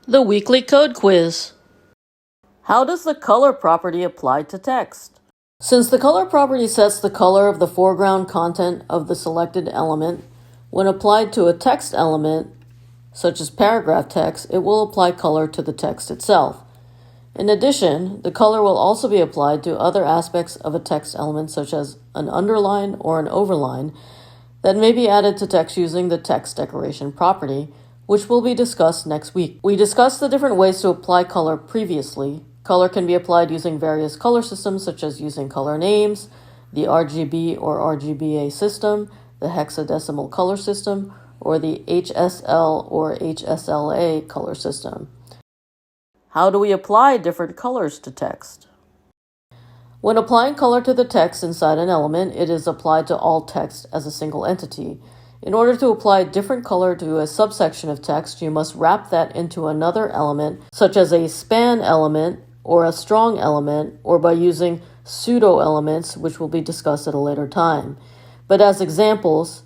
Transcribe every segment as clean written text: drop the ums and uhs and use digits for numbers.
The weekly code quiz. How does the color property apply to text? Since the color property sets the color of the foreground content of the selected element, when applied to a text element, such as paragraph text, it will apply color to the text itself. In addition, the color will also be applied to other aspects of a text element, such as an underline or an overline, that may be added to text using the text decoration property, which will be discussed next week. We discussed the different ways to apply color previously. Color can be applied using various color systems, such as using color names, the RGB or RGBA system, the hexadecimal color system, or the HSL or HSLA color system. How do we apply different colors to text? When applying color to the text inside an element, it is applied to all text as a single entity. In order to apply a different color to a subsection of text, you must wrap that into another element, such as a span element or a strong element, or by using pseudo elements, which will be discussed at a later time. But as examples, :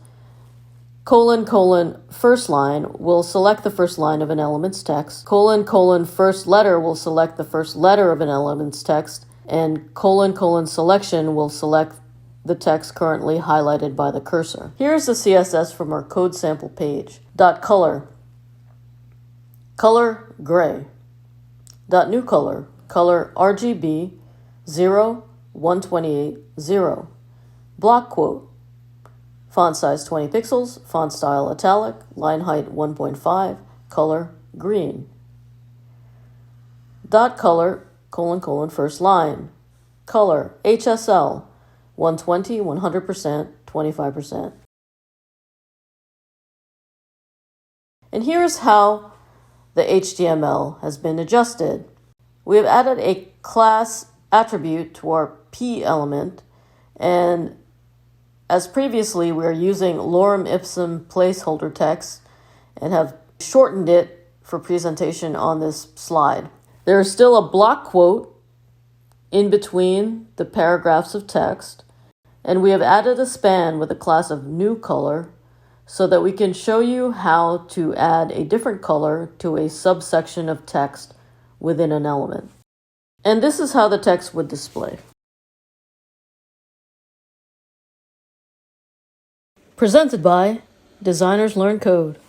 first line will select the first line of an element's text, : first letter will select the first letter of an element's text, and : selection will select the text currently highlighted by the cursor. Here's the CSS from our code sample page. .color, color gray. .new color, color RGB 0, 128, 0. Block quote, font size 20 pixels, font style italic, line height 1.5, color green. .color, : first line, color HSL 120, 100%, 25%. And here's how the HTML has been adjusted. We have added a class attribute to our P element, and as previously, we are using lorem ipsum placeholder text and have shortened it for presentation on this slide. There is still a block quote in between the paragraphs of text, and we have added a span with a class of new color so that we can show you how to add a different color to a subsection of text within an element. And this is how the text would display. Presented by Designers Learn Code.